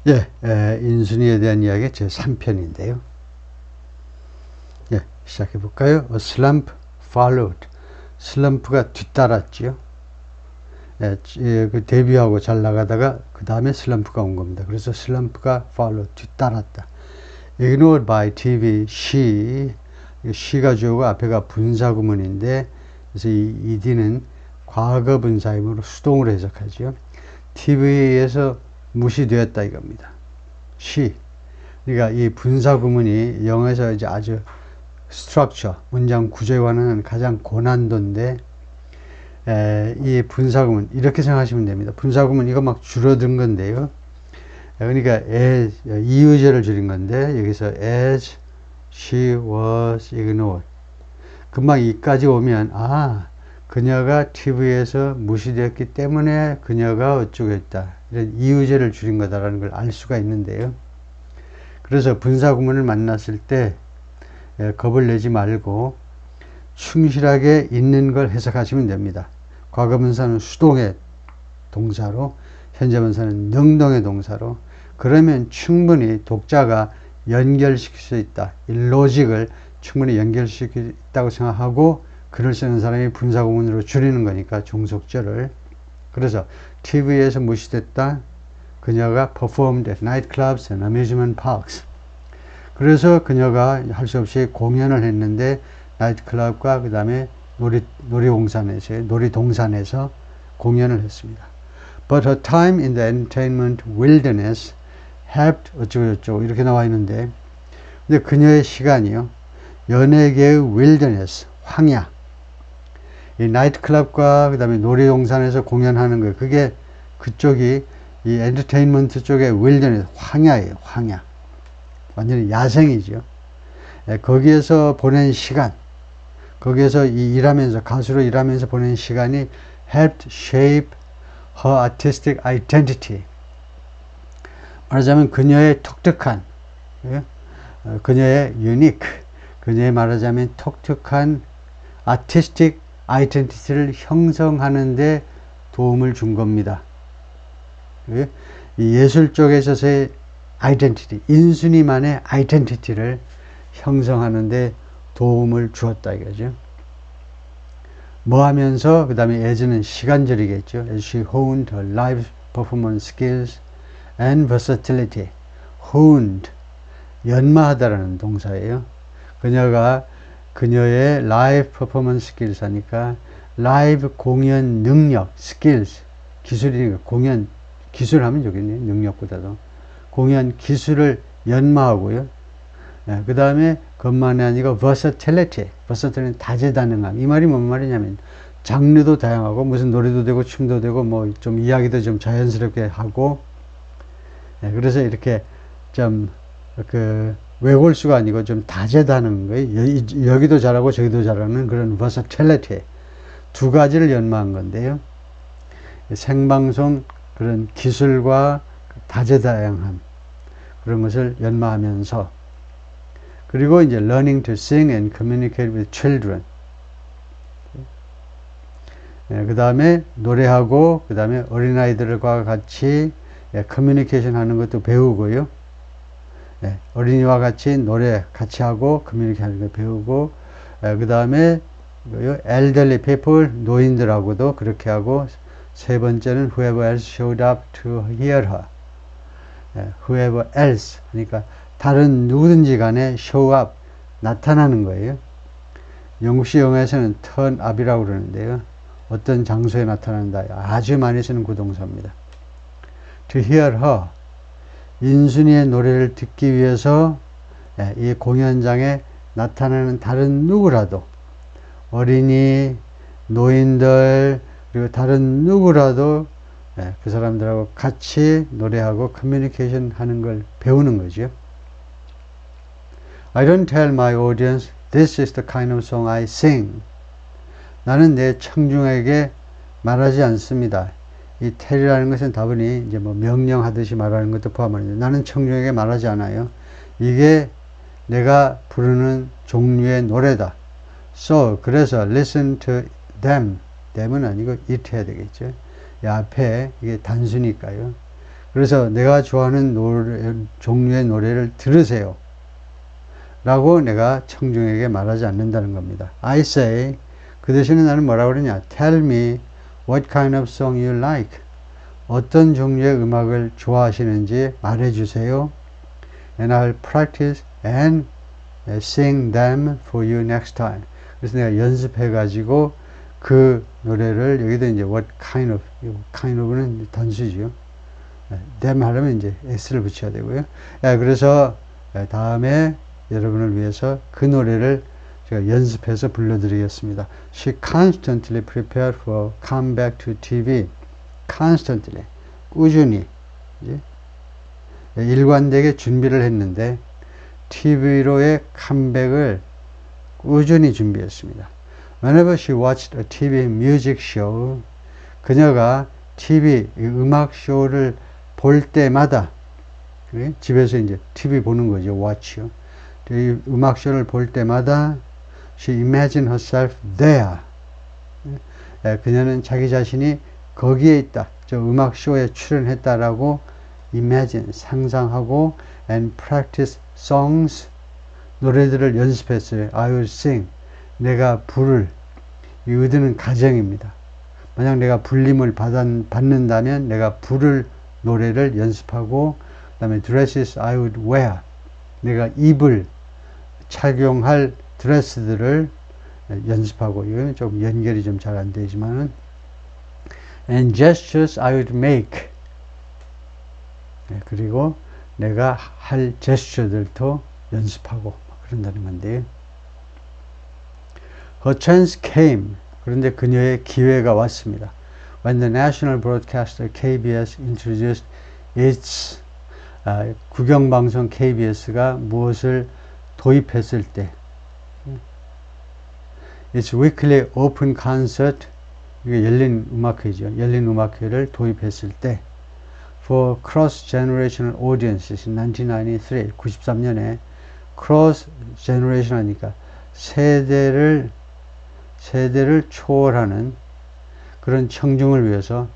예, 인순이에 대한 이야기 제 3편인데요. 예, 시작해 볼까요? A slump followed. 슬럼프가 뒤따랐지요. 그 데뷔하고 잘 나가다가 그 다음에 슬럼프가 온 겁니다. 그래서 슬럼프가 followed, 뒤따랐다. Ignored by TV, she가 주어고 앞에가 분사구문인데, 그래서 이 ed는 과거 분사이므로 수동으로 해석하죠. TV에서 무시되었다 이겁니다. she. 그러니까 이 분사 구문이 영어에서 이제 아주 structure, 문장 구조에 관한 가장 고난도인데, 이 분사 구문 이렇게 생각하시면 됩니다. 분사 구문 이거 막 줄어든 건데요. 그러니까 as, 이의제를 줄인 건데 여기서 as she was ignored. 금방 이까지 오면 그녀가 TV에서 무시되었기 때문에 그녀가 어쩌고 했다. 이런 이의제를 줄인 거다라는 걸 알 수가 있는데요. 그래서 분사구문을 만났을 때 겁을 내지 말고 충실하게 있는 걸 해석하시면 됩니다. 과거분사는 수동의 동사로, 현재분사는 능동의 동사로. 그러면 충분히 독자가 연결시킬 수 있다. 이 로직을 충분히 연결시킬 수 있다고 생각하고 글을 쓰는 사람이 분사구문으로 줄이는 거니까 종속절을. 그래서 TV에서 무시됐다. 그녀가 performed at nightclubs and amusement parks. 그래서 그녀가 할 수 없이 공연을 했는데 나이트클럽과 그 다음에 놀이동산에서 공연을 했습니다. But her time in the entertainment wilderness helped 어쩌고저쩌고 이렇게 나와 있는데, 근데 그녀의 시간이요, 연예계의 wilderness, 황야, 이 나이트클럽과 그 다음에 놀이동산에서 공연하는 거, 그게 그쪽이 이 엔터테인먼트 쪽의 wilderness, 황야예요. 황야. 완전히 야생이죠. 거기에서 보낸 시간, 거기에서 일하면서, 가수로 일하면서 보낸 시간이 helped shape her artistic identity. 말하자면 그녀의 독특한, 그녀의 unique, 그녀의 말하자면 독특한 artistic identity를 형성하는 데 도움을 준 겁니다. 이 예술 쪽에 있어서의 identity, 인순이만의 identity를 형성하는 데 도움을 주었다 이거죠. 뭐 하면서, 그 다음에 as는 시간절이겠죠. As she honed her live performance skills and versatility. honed, 연마하다라는 동사예요. 그녀가 그녀의 live performance skills 하니까 라이브 공연 능력, skills, 기술이니까 공연 기술하면 좋겠네요. 능력보다도. 공연 기술을 연마하고요. 그 다음에 그것만이 아니고 versatility. versatility는 다재다능함. 이 말이 뭔 말이냐면 장르도 다양하고 무슨 노래도 되고 춤도 되고 뭐 좀 이야기도 좀 자연스럽게 하고, 그래서 이렇게 좀 그 외골수가 아니고 좀 다재다능한 거예요. 여기도 잘하고 저기도 잘하는 그런 versatility. 두 가지를 연마한 건데요. 생방송 그런 기술과 다재다양함, 그런 것을 연마하면서, 그리고 이제 learning to sing and communicate with children. 그 다음에 노래하고, 그 다음에 어린아이들과 같이 커뮤니케이션 하는 것도 배우고요. 어린이와 같이 노래 같이 하고 커뮤니케이션 하는 거 배우고, 그 다음에 elderly people, 노인들하고도 그렇게 하고, 세 번째는 whoever else showed up to hear her. whoever else, 그러니까 다른 누구든지 간에 show up, 나타나는 거예요. 영국식 영어에서는 turn up이라고 그러는데요. 어떤 장소에 나타난다. 아주 많이 쓰는 구동사입니다. to hear her. 인순이의 노래를 듣기 위해서 이 공연장에 나타나는 다른 누구라도, 어린이, 노인들, 그리고 다른 누구라도 그 사람들하고 같이 노래하고 커뮤니케이션 하는 걸 배우는 거죠. I don't tell my audience this is the kind of song I sing. 나는 내 청중에게 말하지 않습니다. 이 tell이라는 것은 다분히 이제 뭐 명령하듯이 말하는 것도 포함하는데, 나는 청중에게 말하지 않아요. 이게 내가 부르는 종류의 노래다. So, 그래서 listen to them. them은 아니고 it 해야 되겠죠. 이 앞에 이게 단수니까요. 그래서 내가 좋아하는 종류의 노래를 들으세요. 라고 내가 청중에게 말하지 않는다는 겁니다. I say, 그 대신에 나는 뭐라고 그러냐? Tell me what kind of song you like. 어떤 종류의 음악을 좋아하시는지 말해주세요. And I'll practice and sing them for you next time. 그래서 내가 연습해가지고 그 노래를, 여기도 이제 what kind of는 단수죠. them 하려면 이제 s를 붙여야 되고요. 그래서 다음에 여러분을 위해서 그 노래를 제가 연습해서 불러드리겠습니다. She constantly prepared for comeback to TV. constantly, 꾸준히, 일관되게 준비를 했는데 TV로의 컴백을 꾸준히 준비했습니다. Whenever she watched a TV music show, 그녀가 TV 음악 쇼를 볼 때마다, 집에서 이제 TV 보는 거죠, watch요. 음악 쇼를 볼 때마다 she imagined herself there. 그녀는 자기 자신이 거기에 있다, 저 음악 쇼에 출연했다라고 imagine, 상상하고 and practice songs, 노래들을 연습했어요. I will sing, 내가 부를, 이 의도는 가정입니다. 만약 내가 불림을 받는다면 내가 부를 노래를 연습하고, 그 다음에 dresses I would wear, 내가 입을 착용할 드레스들을 연습하고, 이거는 좀 연결이 좀 잘 안 되지만은 and gestures I would make, 그리고 내가 할 제스처들도 연습하고 그런다는 건데요. Her chance came, 그런데 그녀의 기회가 왔습니다. When the national broadcaster KBS introduced its 국영방송 KBS가 무엇을 도입했을 때, its weekly open concert, 이게 열린 음악회죠. 열린 음악회를 도입했을 때 for cross-generational audiences in 1993, 93년에 cross generation 하니까 세대를 초월하는 그런 청중을 위해서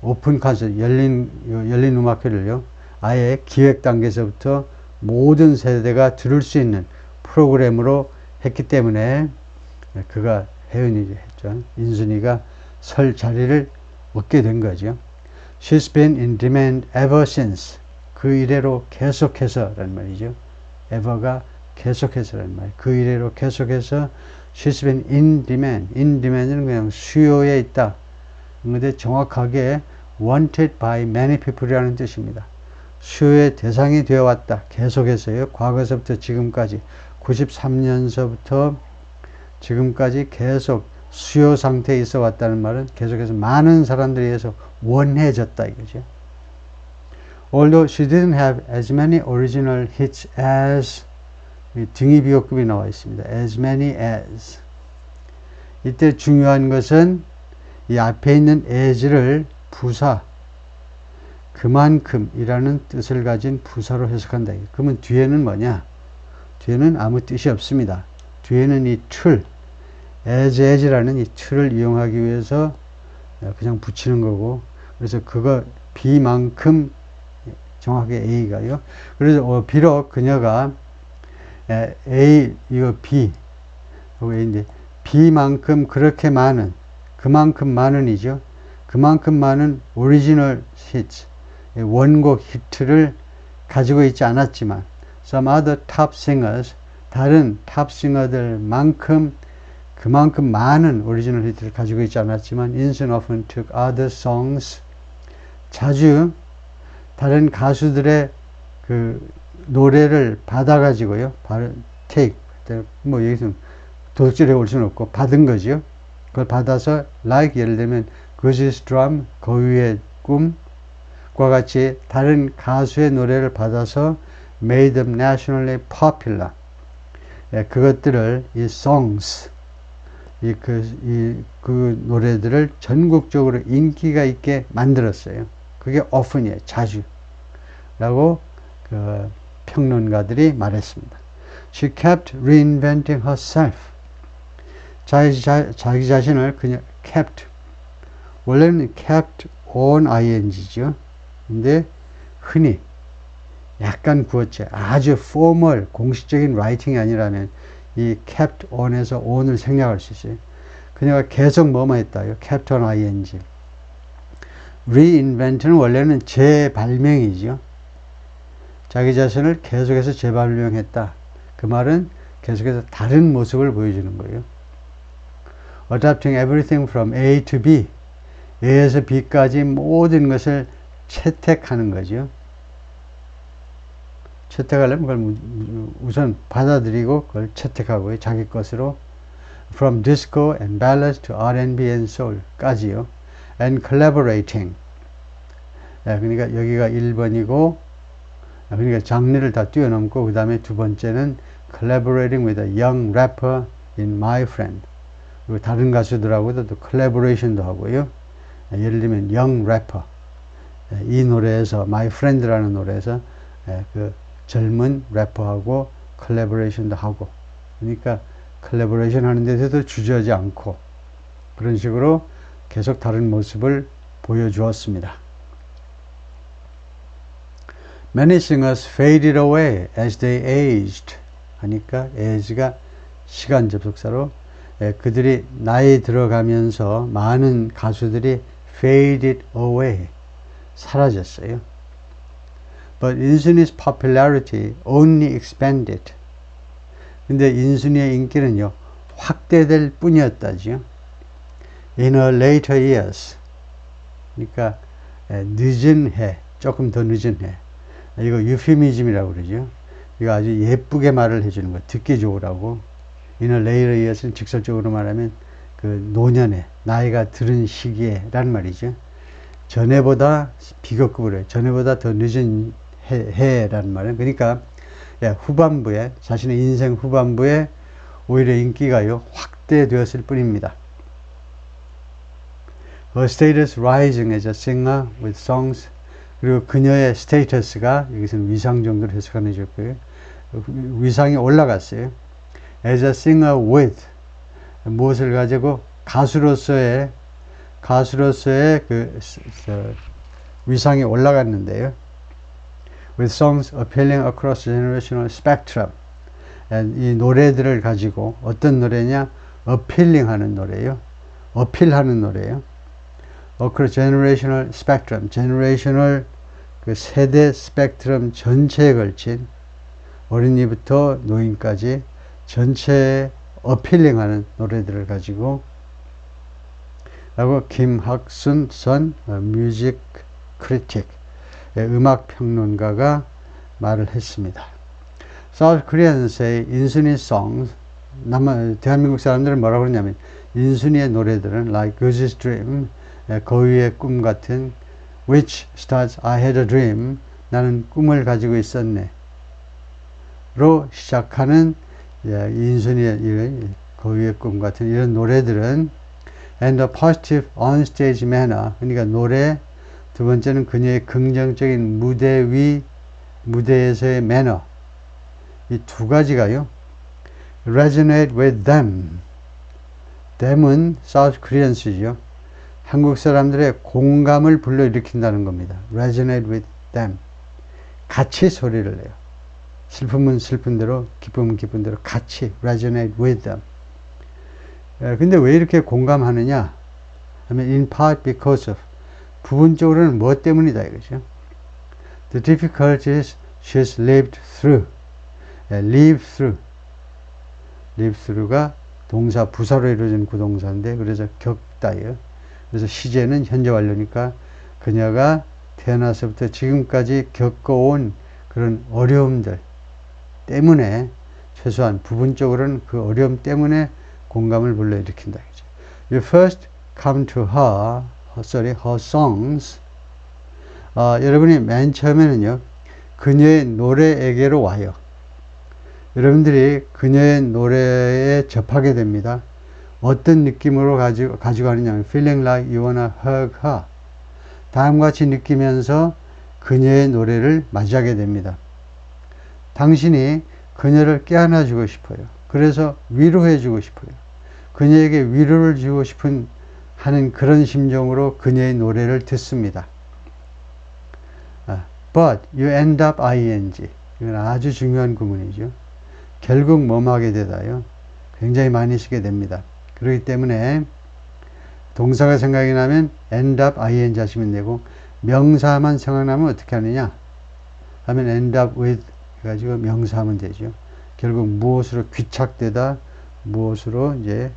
오픈 콘서트, 열린 음악회를요, 아예 기획 단계에서부터 모든 세대가 들을 수 있는 프로그램으로 했기 때문에 그가 혜은이 했죠. 인순이가 설 자리를 얻게 된 거죠. She's been in demand ever since. 그 이래로 계속해서라는 말이죠. ever가 계속해서라는 말. 그 이래로 계속해서 she's been in demand. in demand은 그냥 수요에 있다. 근데 정확하게 wanted by many people이라는 뜻입니다. 수요의 대상이 되어 왔다. 계속해서요. 과거서부터 지금까지 93년서부터 지금까지 계속 수요 상태에 있어 왔다는 말은 계속해서 많은 사람들에 의해서 원해졌다 이거죠. Although she didn't have as many original hits as, 등이 비호급이 나와 있습니다. as many as. 이때 중요한 것은 이 앞에 있는 as를 부사, 그만큼이라는 뜻을 가진 부사로 해석한다. 그러면 뒤에는 뭐냐? 뒤에는 아무 뜻이 없습니다. 뒤에는 이 틀, as라는 이 틀을 이용하기 위해서 그냥 붙이는 거고, 그래서 그거 B만큼 정확하게 A가요. 그래서 비록 그녀가 A, 이거 B, A인데 B만큼 그렇게 많은, 그만큼 많은이죠. 그만큼 많은 오리지널 히트, 원곡 히트를 가지고 있지 않았지만 some other top singers, 다른 탑 싱어들만큼 그만큼 많은 오리지널 히트를 가지고 있지 않았지만 인순 often took other songs, 자주 다른 가수들의 그 노래를 받아가지고요, take, 뭐 여기서 도둑질해 올 수는 없고 받은 거죠. 그걸 받아서 like, 예를 들면 Gus's Drum, 거위의 꿈과 같이 다른 가수의 노래를 받아서 made them nationally popular. 그것들을 이 songs, 그 노래들을 전국적으로 인기가 있게 만들었어요. 그게 often이에요. 자주. 라고 그 평론가들이 말했습니다. She kept reinventing herself. 자기 자신을 그냥 kept, 원래는 kept on ing죠. 근데 흔히 약간 구었죠. 아주 포멀 공식적인 라이팅이 아니라면 이 kept on에서 on을 생략할 수 있어요. 그녀가 계속 뭐뭐 했다요. kept on ing. reinvent는 원래는 재발명이죠. 자기 자신을 계속해서 재발명했다. 그 말은 계속해서 다른 모습을 보여주는 거예요. adapting everything from A to B. A에서 B까지 모든 것을 채택하는 거죠. 채택하려면 그걸 우선 받아들이고 그걸 채택하고요. 자기 것으로. From disco and ballads to R&B and soul까지요. And collaborating. 그러니까 여기가 1번이고, 그러니까 장르를 다 뛰어넘고, 그 다음에 두 번째는 collaborating with a young rapper in My Friend. 그리고 다른 가수들하고도 또 collaboration도 하고요. 예를 들면 young rapper. 이 노래에서 My Friend라는 노래에서 그 젊은 래퍼하고 collaboration도 하고, 그러니까 collaboration 하는 데서도 주저하지 않고 그런 식으로 계속 다른 모습을 보여주었습니다. Many singers faded away as they aged. 하니까 age가 시간 접속사로 그들이 나이 들어가면서 많은 가수들이 faded away. 사라졌어요. But 인순이's popularity only expanded. 근데 인순이의 인기는요, 확대될 뿐이었다지요. In her later years. 그러니까 늦은 해, 조금 더 늦은 해. 이거 유피미즘이라고 그러죠. 이거 아주 예쁘게 말을 해주는 거, 듣기 좋으라고. In her later years는 직설적으로 말하면 그 노년에, 나이가 들은 시기에 라는 말이죠. 전에보다 비교급으로 해요. 전에보다 더 늦은 해라는 말은. 그러니까 후반부에, 자신의 인생 후반부에 오히려 인기가요 확대되었을 뿐입니다. Her status rising as a singer with songs. 그리고 그녀의 스테이터스가, 여기서는 위상 정도로 해석하는 거고요. 위상이 올라갔어요. As a singer with, 무엇을 가지고? 가수로서의 그 위상이 올라갔는데요. With songs appealing across generational spectrum. 이 노래들을 가지고, 어떤 노래냐? appealing 하는 노래예요. 어필하는 노래예요. across generational spectrum. generational 그 세대 스펙트럼 전체에 걸친, 어린이부터 노인까지 전체에 어필링하는 노래들을 가지고 라고 김학순 선 뮤직 크리틱 음악 평론가가 말을 했습니다. South Koreans say 인순이 songs, 대한민국 사람들은 뭐라고 그러냐면 인순이의 노래들은 like Goosey's Dream, 거위의 꿈 같은, which starts I had a dream, 나는 꿈을 가지고 있었네 로 시작하는 인순이의 거위의 꿈 같은 이런 노래들은 and a positive on-stage manner, 그러니까 노래, 두 번째는 그녀의 긍정적인 무대에서의 매너, 이 두 가지가요 resonate with them. them은 South Koreans이죠. 한국 사람들의 공감을 불러일으킨다는 겁니다. resonate with them. 같이 소리를 내요. 슬픔은 슬픈 대로, 기쁨은 기쁜 대로 같이 resonate with them. 근데 왜 이렇게 공감하느냐 하면 in part because of, 부분적으로는 뭐 때문이다 이거죠. The difficulties she's lived through. live through가 동사 부사로 이루어진 구동사인데, 그래서 겪다예요. 그래서 시제는 현재 완료니까 그녀가 태어나서부터 지금까지 겪어온 그런 어려움들 때문에, 최소한 부분적으로는 그 어려움 때문에 공감을 불러일으킨다. You first come to her songs. 여러분이 맨 처음에는요, 그녀의 노래에게로 와요. 여러분들이 그녀의 노래에 접하게 됩니다. 어떤 느낌으로 가지고 가느냐, feeling like you wanna hug her. 다음과 같이 느끼면서 그녀의 노래를 맞이하게 됩니다. 당신이 그녀를 깨안아주고 싶어요. 그래서 위로해주고 싶어요. 그녀에게 위로를 주고 싶은 하는 그런 심정으로 그녀의 노래를 듣습니다. but you end up ing. 이건 아주 중요한 구문이죠. 결국 뭐하게 되다요. 굉장히 많이 쓰게 됩니다. 그렇기 때문에 동사가 생각이 나면 end up ing 하시면 되고 명사만 생각나면 어떻게 하느냐 하면 end up with 해가지고 명사하면 되죠. 결국 무엇으로 귀착되다 무엇으로 이제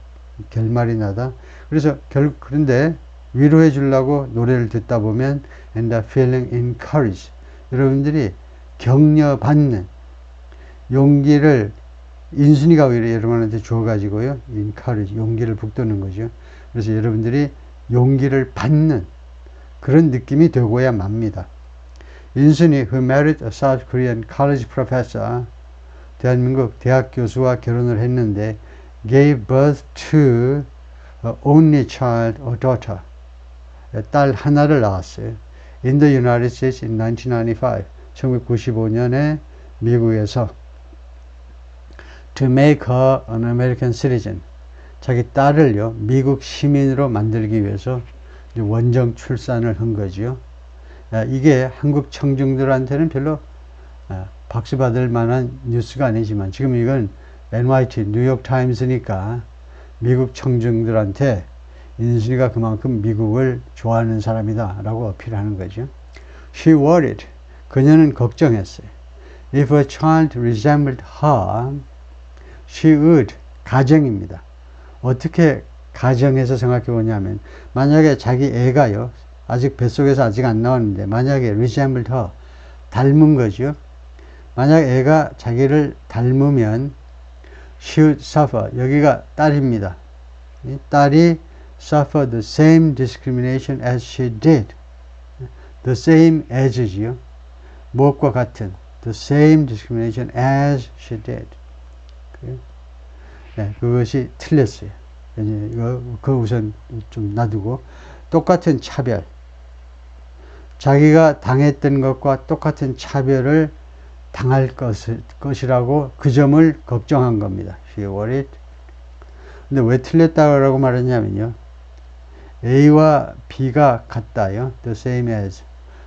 결말이 나다. 그래서 그런데 위로해 주려고 노래를 듣다 보면 end up feeling encouraged. 여러분들이 격려받는 용기를 인순이가 오히려 여러분한테 줘가지고요. encourage, 용기를 북돋는 거죠. 그래서 여러분들이 용기를 받는 그런 느낌이 되고야 맙니다. 인순이 who married a South Korean college professor, 대한민국 대학 교수와 결혼을 했는데 gave birth to a only child, a daughter. 딸 하나를 낳았어요. In the United States in 1995, 1995년에 미국에서 to make her an American citizen. 자기 딸을요, 미국 시민으로 만들기 위해서 원정 출산을 한 거죠. 이게 한국 청중들한테는 별로 박수 받을 만한 뉴스가 아니지만 지금 이건 NYT, 뉴욕타임스니까 미국 청중들한테 인순이가 그만큼 미국을 좋아하는 사람이다 라고 어필하는 거죠. She worried. 그녀는 걱정했어요. If a child resembled her, she would. 가정입니다. 어떻게 가정에서 생각해 보냐면 만약에 자기 애가요. 아직 뱃속에서 아직 안 나왔는데 만약에 resembled her. 닮은 거죠. 만약 애가 자기를 닮으면 she would suffer. 여기가 딸입니다. 이 딸이 suffer the same discrimination as she did. The same as지요. 무엇과 같은. The same discrimination as she did. 네, 그것이 틀렸어요. 그거 우선 좀 놔두고 똑같은 차별. 자기가 당했던 것과 똑같은 차별을 당할 것이라고 그 점을 걱정한 겁니다. She worried. 근데 왜 틀렸다고 말했냐면요. A와 B가 같다요. The same as.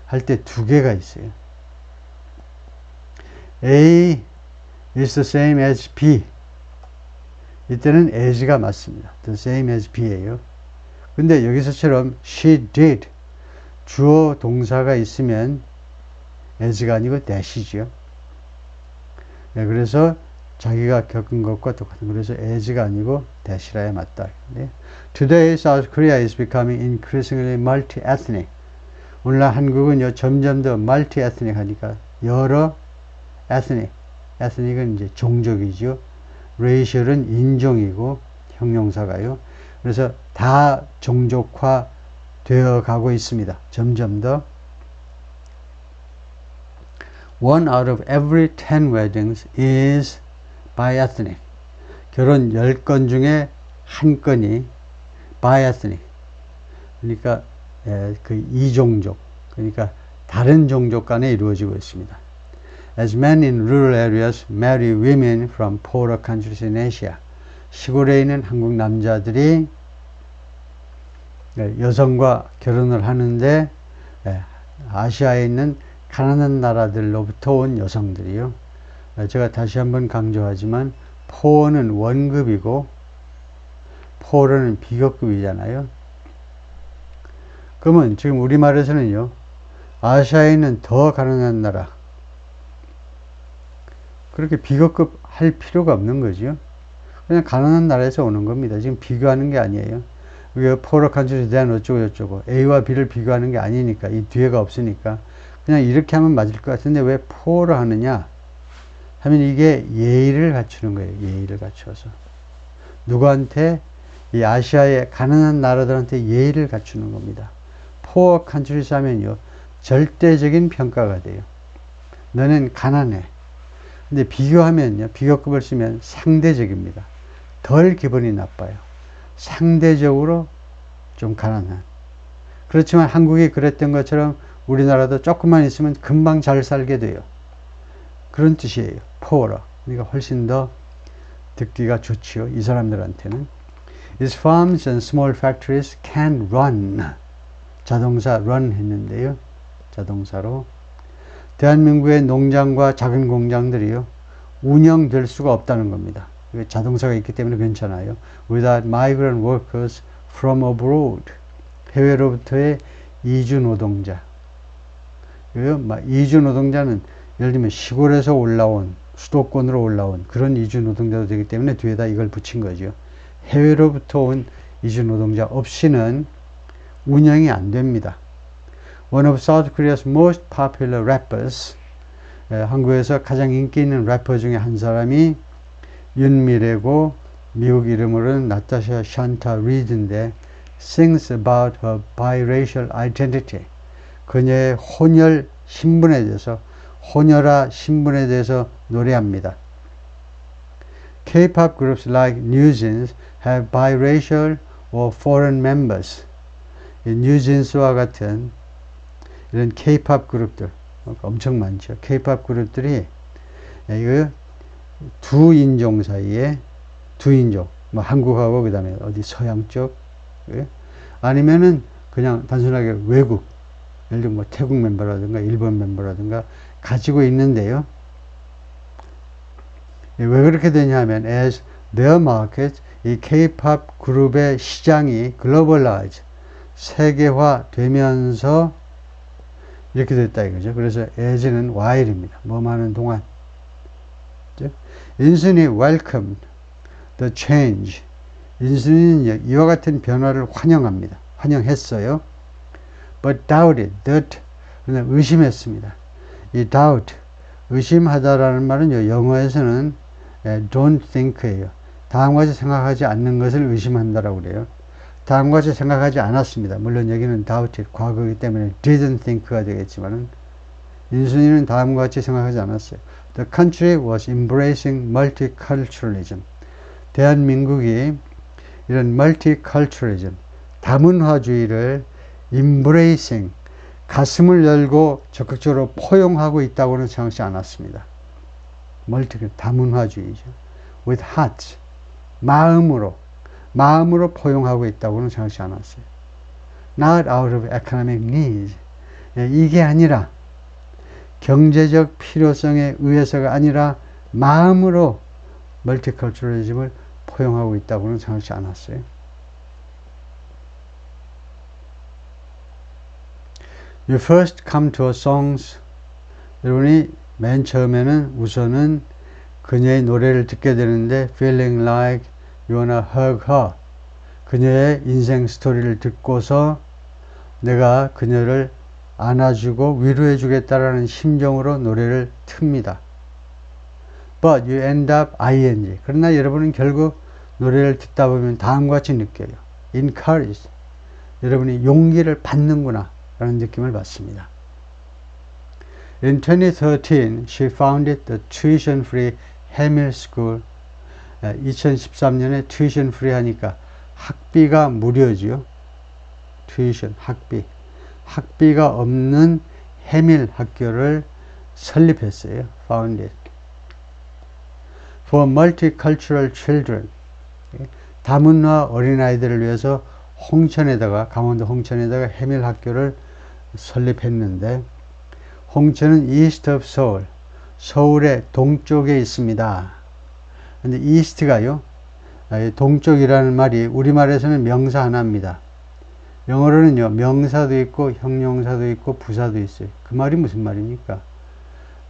할 때 두 개가 있어요. A is the same as B. 이때는 as가 맞습니다. The same as B예요. 근데 여기서처럼 she did. 주어 동사가 있으면 as가 아니고 that이죠. 네, 그래서 자기가 겪은 것과 똑같은 그래서 as가 아니고 that이라야 맞다. 네. Today South Korea is becoming increasingly multi-ethnic. 오늘날 한국은요 점점 더 multi-ethnic 하니까 여러 ethnic. ethnic은 이제 종족이죠. racial은 인종이고 형용사가요. 그래서 다 종족화 되어 가고 있습니다. 점점 더. One out of every 10 weddings is bi-ethnic. 결혼 10건 중에 한 건이 bi-ethnic. 그러니까 그 이종족. 그러니까 다른 종족 간에 이루어지고 있습니다. As men in rural areas marry women from poorer countries in Asia. 시골에 있는 한국 남자들이 여성과 결혼을 하는데 아시아에 있는 가난한 나라들로부터 온 여성들이요. 제가 다시 한번 강조하지만 poor는 원급이고 poore는 비급급이잖아요. 그러면 지금 우리말에서는요. 아시아에 있는 더 가난한 나라 그렇게 비교급 할 필요가 없는 거죠. 그냥 가난한 나라에서 오는 겁니다. 지금 비교하는 게 아니에요. 우리가 포러 컨트리에 대한 어쩌고 저쩌고 A와 B를 비교하는 게 아니니까 이 뒤에가 없으니까 그냥 이렇게 하면 맞을 것 같은데 왜 포러 하느냐 하면 이게 예의를 갖추는 거예요. 예의를 갖춰서 누구한테 이 아시아의 가난한 나라들한테 예의를 갖추는 겁니다. 포어 컨트리스 하면요 절대적인 평가가 돼요. 너는 가난해. 근데 비교하면요, 비교급을 쓰면 상대적입니다. 덜 기분이 나빠요. 상대적으로 좀 가난한. 그렇지만 한국이 그랬던 것처럼 우리나라도 조금만 있으면 금방 잘 살게 돼요. 그런 뜻이에요. poorer. 그러니까 훨씬 더 듣기가 좋지요. 이 사람들한테는. These farms and small factories can run. 자동사 run 했는데요. 자동사로. 대한민국의 농장과 작은 공장들이요, 운영될 수가 없다는 겁니다. 자동차가 있기 때문에 괜찮아요. Without migrant workers from abroad. 해외로부터의 이주 노동자. 이주 노동자는 예를 들면 시골에서 올라온, 수도권으로 올라온 그런 이주 노동자도 되기 때문에 뒤에다 이걸 붙인 거죠. 해외로부터 온 이주 노동자 없이는 운영이 안 됩니다. One of South Korea's most popular rappers, 한국에서 가장 인기 있는 래퍼 중에 한 사람이 윤미래고 미국 이름으로는 나타샤 샨타 리드인데 sings about her biracial identity. 그녀의 혼혈 신분에 대해서, 혼혈아 신분에 대해서 노래합니다. K-pop groups like NewJeans have biracial or foreign members. 뉴진스와 같은 이런 K-pop 그룹들 엄청 많죠. K-pop 그룹들이 이거 두 인종 사이에, 두 인종, 뭐 한국하고 그 다음에 어디 서양 쪽, 아니면은 그냥 단순하게 외국, 예를 들면 뭐 태국 멤버라든가 일본 멤버라든가 가지고 있는데요. 왜 그렇게 되냐면 as their market, 이 K-pop 그룹의 시장이 globalize, 세계화 되면서 이렇게 됐다 이거죠. 그래서 as는 while입니다. 뭐 많은 동안. 인순이 welcomed the change. 인순이는 이와 같은 변화를 환영합니다. 환영했어요. But doubted that. 그러나 의심했습니다. 이 doubt, 의심하다라는 말은 영어에서는 don't think예요. 다음과 같이 생각하지 않는 것을 의심한다라고 그래요. 다음과 같이 생각하지 않았습니다. 물론 여기는 doubted, 과거이기 때문에 didn't think가 되겠지만은 인순이는 다음과 같이 생각하지 않았어요. The country was embracing multiculturalism. 대한민국이 이런 multiculturalism, 다문화주의를 embracing, 가슴을 열고 적극적으로 포용하고 있다고는 생각지 않았습니다. 다문화주의죠. With heart, 마음으로 포용하고 있다고는 생각지 않았어요. Not out of economic needs. 이게 아니라 경제적 필요성에 의해서가 아니라 마음으로 멀티컬처럴리즘을 포용하고 있다고는 생각지 않았어요. You first come to her songs. 여러분이 맨 처음에는 우선은 그녀의 노래를 듣게 되는데 feeling like you wanna hug her. 그녀의 인생 스토리를 듣고서 내가 그녀를 안아주고 위로해 주겠다라는 심정으로 노래를 틉니다. But you end up ing. 그러나 여러분은 결국 노래를 듣다 보면 다음과 같이 느껴요. Encouraged. 여러분이 용기를 받는구나 라는 느낌을 받습니다. In 2013, she founded the tuition-free Hamil School. 2013년에 tuition free 하니까 학비가 무료지요. tuition, 학비. 학비가 없는 해밀 학교를 설립했어요. founded. For multicultural children. 다문화 어린아이들을 위해서 홍천에다가, 강원도 홍천에다가 해밀 학교를 설립했는데, 홍천은 east of Seoul, 서울의 동쪽에 있습니다. 근데 east가요, 동쪽이라는 말이 우리말에서는 명사 하나입니다. 영어로는요, 명사도 있고 형용사도 있고 부사도 있어요. 그 말이 무슨 말입니까?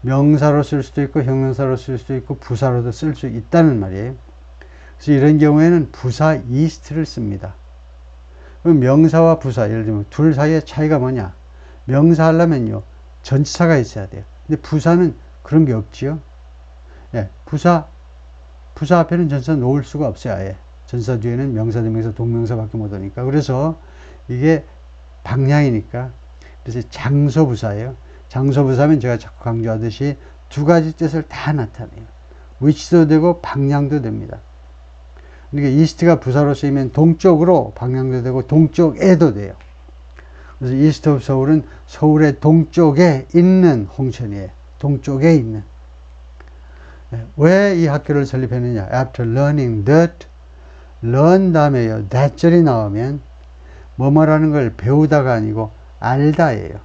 명사로 쓸 수도 있고 형용사로 쓸 수도 있고 부사로도 쓸 수 있다는 말이에요. 그래서 이런 경우에는 부사 east를 씁니다. 그럼 명사와 부사, 예를 들면 둘 사이의 차이가 뭐냐? 명사 하려면요, 전치사가 있어야 돼요. 근데 부사는 그런 게 없지요. 예, 부사 앞에는 전치사 놓을 수가 없어요. 아예. 전치사 뒤에는 명사, 대명사, 동명사밖에 못 오니까. 그래서 이게 방향이니까. 그래서 장소부사예요. 장소부사면 제가 자꾸 강조하듯이 두 가지 뜻을 다 나타내요. 위치도 되고 방향도 됩니다. 그러니까 이스트가 부사로 쓰이면 동쪽으로 방향도 되고 동쪽에도 돼요. 그래서 이스트 오브 서울은 서울의 동쪽에 있는 홍천이에요. 동쪽에 있는. 왜 이 학교를 설립했느냐? After learning that, learn 다음에요, that 절이 나오면 뭐뭐라는 걸 배우다가 아니고 알다예요.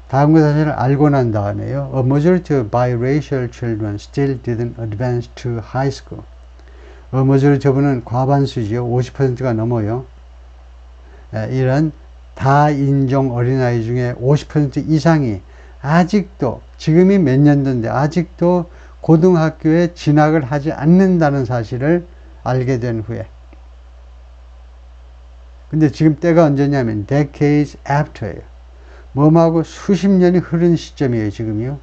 다음과 사실을 알고 난 다음에요. A majority of biracial children still didn't advance to high school. A majority of는 과반수지요. 50%가 넘어요. 이런 다인종 어린아이 중에 50% 이상이 아직도 지금이 몇 년도인데 아직도 고등학교에 진학을 하지 않는다는 사실을 알게 된 후에, 근데 지금 때가 언제냐면 decades after예요. 뭐하고 수십 년이 흐른 시점이에요. 지금이요.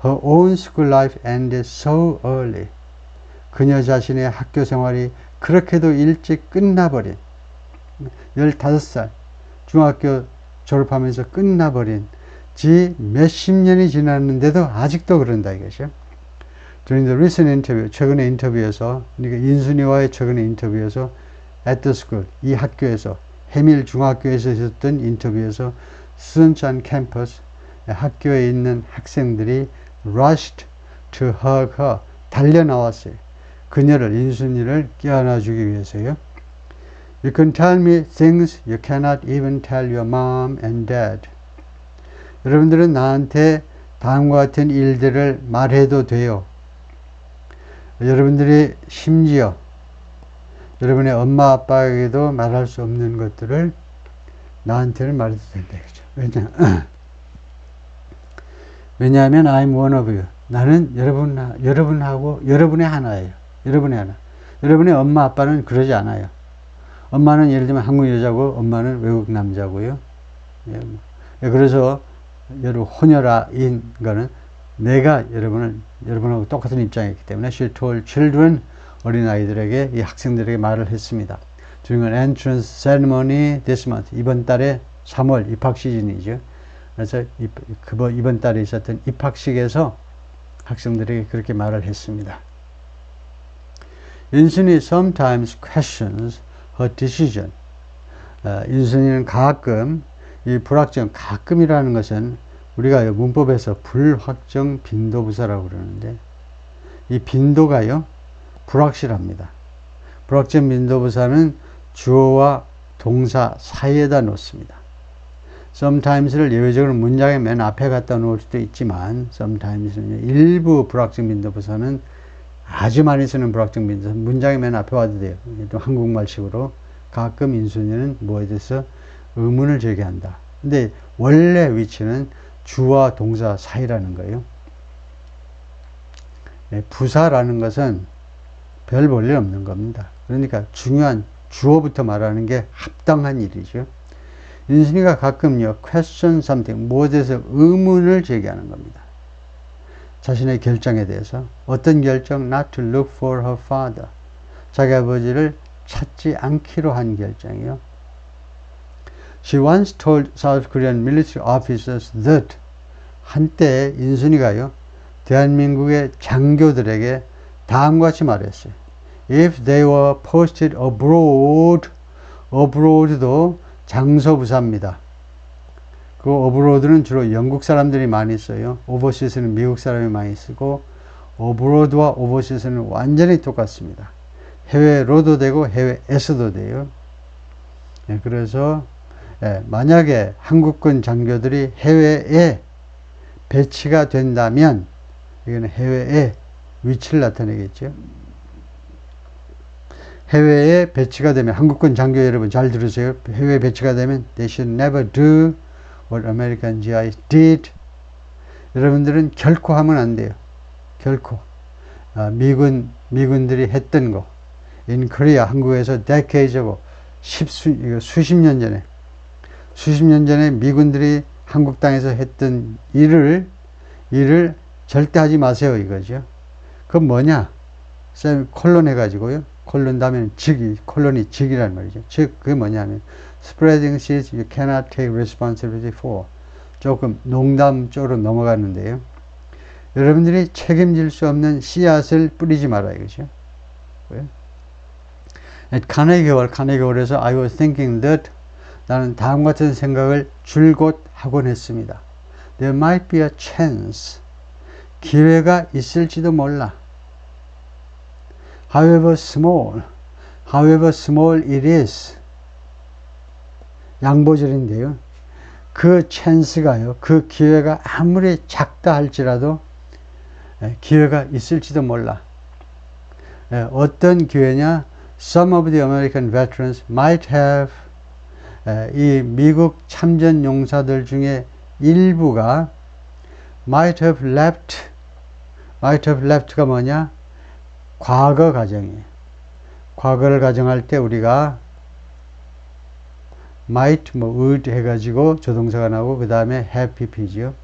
Her own school life ended so early. 그녀 자신의 학교 생활이 그렇게도 일찍 끝나버린, 15살 중학교 졸업하면서 끝나버린 지 몇십 년이 지났는데도 아직도 그런다 이것이요. During the recent interview, 최근의 인터뷰에서, 그러니까 인순이와의 최근의 인터뷰에서 at the school, 이 학교에서, 해밀 중학교에서 있었던 인터뷰에서 students on campus, 학교에 있는 학생들이 rushed to hug her, 달려 나왔어요. 그녀를, 인순이를 껴안아주기 위해서요. You can tell me things you cannot even tell your mom and dad. 여러분들은 나한테 다음과 같은 일들을 말해도 돼요. 여러분들이 심지어 여러분의 엄마 아빠에게도 말할 수 없는 것들을 나한테는 말해도 된다. 그죠? 왜냐하면 I'm one of you. 나는 여러분하고 여러분의 하나예요. 여러분의 하나. 여러분의 엄마 아빠는 그러지 않아요. 엄마는 예를 들면 한국 여자고 엄마는 외국 남자고요. 그래서 여러분 혼혈아인 거는 내가 여러분하고 똑같은 입장이기 때문에 she told children, 어린아이들에게, 이 학생들에게 말을 했습니다. During an entrance ceremony this month, 이번 달에 3월 입학 시즌이죠. 그래서 이번 달에 있었던 입학식에서 학생들에게 그렇게 말을 했습니다. 인순이 sometimes questions her decision. 인순이는 가끔, 이 불확정, 가끔이라는 것은 우리가 문법에서 불확정 빈도부사라고 그러는데, 이 빈도가요 불확실합니다. 불확정 빈도부사는 주어와 동사 사이에다 놓습니다. sometimes를 예외적으로 문장의 맨 앞에 갖다 놓을 수도 있지만, sometimes는 일부 불확정 빈도부사는, 아주 많이 쓰는 불확정 빈도부사 문장의 맨 앞에 와도 돼요. 한국말식으로 가끔 인순이는 뭐에 대해서 의문을 제기한다. 근데 원래 위치는 주와 동사 사이라는 거예요. 부사라는 것은 별 볼 일 없는 겁니다. 그러니까 중요한 주어부터 말하는 게 합당한 일이죠. 인순이가 가끔요, question something, 무엇에 대해서 의문을 제기하는 겁니다. 자신의 결정에 대해서. 어떤 결정? Not to look for her father. 자기 아버지를 찾지 않기로 한 결정이요. She once told South Korean military officers that, 한때 인순이가요, 대한민국의 장교들에게 다음과 같이 말했어요. If they were posted abroad, abroad도 장소부사입니다. 그 abroad는 주로 영국 사람들이 많이 써요. overseas는 미국 사람이 많이 쓰고, abroad와 overseas는 완전히 똑같습니다. 해외로도 되고 해외에서도 돼요. 그래서 만약에 한국군 장교들이 해외에 배치가 된다면, 이거는 해외에 위치를 나타내겠죠. 해외에 배치가 되면, 한국군 장교 여러분 잘 들으세요. 해외에 배치가 되면 they should never do what American GIs did. 여러분들은 결코 하면 안 돼요. 결코. 미군들이 했던 거. In Korea, 한국에서 decades ago, 수십 년 전에 미군들이 한국 땅에서 했던 일을 절대 하지 마세요, 이거죠. 그건 뭐냐? 콜론 해가지고요. 콜론 다음에 콜론이 직이란 말이죠. 즉, 그게 뭐냐면, spreading seeds you cannot take responsibility for. 조금 농담 쪽으로 넘어갔는데요. 여러분들이 책임질 수 없는 씨앗을 뿌리지 마라, 이거죠. At 카네기홀에서 I was thinking that, 나는 다음 같은 생각을 줄곧 하곤 했습니다. There might be a chance. 기회가 있을지도 몰라. However small it is. 양보절인데요. 그 찬스가요, 그 기회가 아무리 작다 할지라도 기회가 있을지도 몰라. 어떤 기회냐? Some of the American veterans might have, 이 미국 참전 용사들 중에 일부가 might have left가 뭐냐? 과거 가정이에요. 과거를 가정할 때 우리가 might would 해가지고 조동사가 나오고 그 다음에 have pp죠.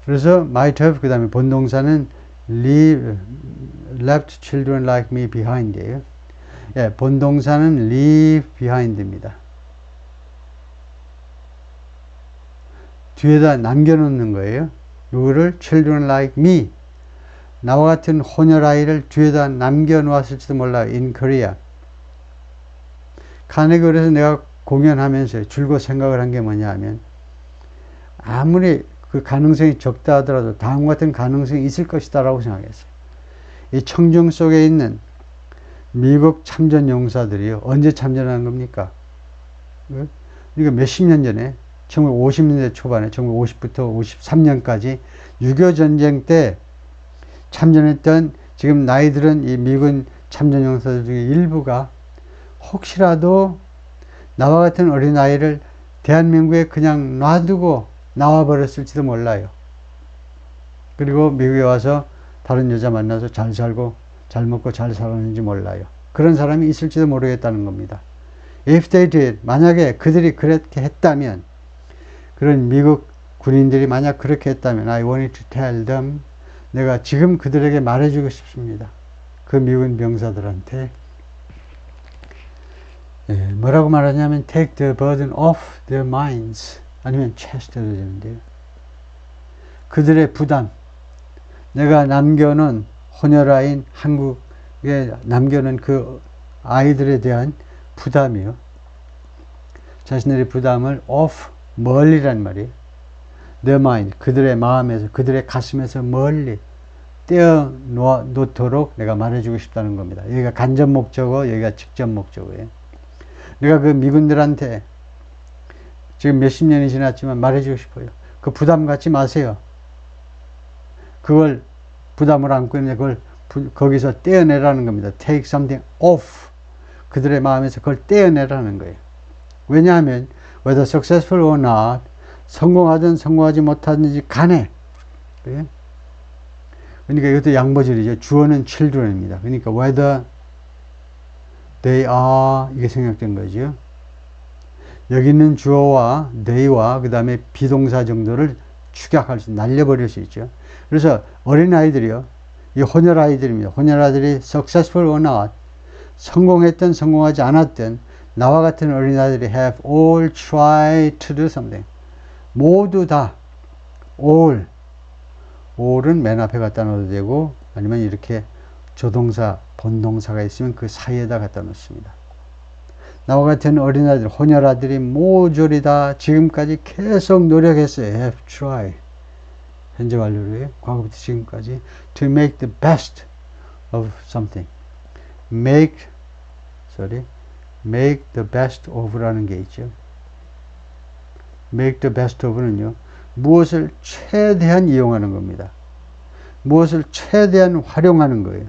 그래서 might have 그 다음에 본동사는 left children like me behind예요. 예, 본동사는 leave behind입니다. 뒤에다 남겨놓는 거예요. 누구를? children like me. 나와 같은 혼혈아이를 뒤에다 남겨놓았을지도 몰라요. in Korea. 카네기 그래서 내가 공연하면서 줄곧 생각을 한 게 뭐냐 하면 아무리 그 가능성이 적다 하더라도 다음과 같은 가능성이 있을 것이다 라고 생각했어요. 이 청중 속에 있는 미국 참전 용사들이 언제 참전한 겁니까? 그러니까 몇십 년 전에 1950년대 초반에 1950부터 53년까지 6.25 전쟁 때 참전했던 지금 나이 들은 이 미군 참전 용사들 중에 일부가 혹시라도 나와 같은 어린아이를 대한민국에 그냥 놔두고 나와버렸을지도 몰라요. 그리고 미국에 와서 다른 여자 만나서 잘 살고 잘 먹고 잘 살았는지 몰라요. 그런 사람이 있을지도 모르겠다는 겁니다. If they did, 만약에 그들이 그렇게 했다면, 그런 미국 군인들이 만약 그렇게 했다면 I wanted to tell them, 내가 지금 그들에게 말해주고 싶습니다. 그 미군 병사들한테 뭐라고 말하냐면 take the burden off their minds, 아니면 chest도 되는데요. 그들의 부담, 내가 남겨놓은 혼혈아인 한국에 남겨놓은 그 아이들에 대한 부담이요. 자신들의 부담을 off, 멀리란 말이에요. their mind, 그들의 마음에서, 그들의 가슴에서 멀리 떼어 놓도록 내가 말해주고 싶다는 겁니다. 여기가 간접 목적어, 여기가 직접 목적어예요. 내가 그 미군들한테 지금 몇십 년이 지났지만 말해주고 싶어요. 그 부담 갖지 마세요. 그걸 부담을 안고 있는데 그걸 거기서 떼어내라는 겁니다. Take something off. 그들의 마음에서 그걸 떼어내라는 거예요. 왜냐하면 whether successful or not, 성공하든 성공하지 못하든지 간에, 그러니까 이것도 양보절이죠. 주어는 children입니다. 그러니까 whether they are, 이게 생략된 거죠. 여기 있는 주어와 they와 그 다음에 비동사 정도를 축약할 수, 날려버릴 수 있죠. 그래서 어린아이들이요, 이 혼혈아이들입니다. 혼혈아이들이 successful or not, 성공했든 성공하지 않았든 나와 같은 어린아이들이 have all tried to do something, 모두 다 all은 맨 앞에 갖다 놓아도 되고, 아니면 이렇게 조동사, 본동사가 있으면 그 사이에다 갖다 놓습니다. 나와 같은 어린아이들, 혼혈아들이 모조리 다 지금까지 계속 노력했어요. have tried. 현재 완료로요. 과거부터 지금까지 to make the best of something. make the best of라는 게 있죠. make the best of는요, 무엇을 최대한 이용하는 겁니다. 무엇을 최대한 활용하는 거예요.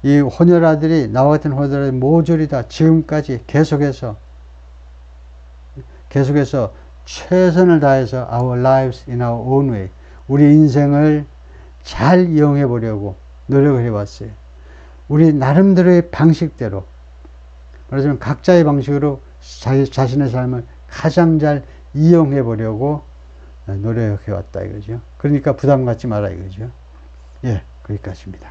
이 혼혈아들이, 나와 같은 혼혈아들이 모조리 다 지금까지 계속해서 최선을 다해서 our lives in our own way, 우리 인생을 잘 이용해 보려고 노력을 해왔어요. 우리 나름대로의 방식대로, 말하자면 각자의 방식으로 자신의 삶을 가장 잘 이용해 보려고 노력해 왔다 이거죠. 그러니까 부담 갖지 마라 이거죠. 예, 거기까지입니다.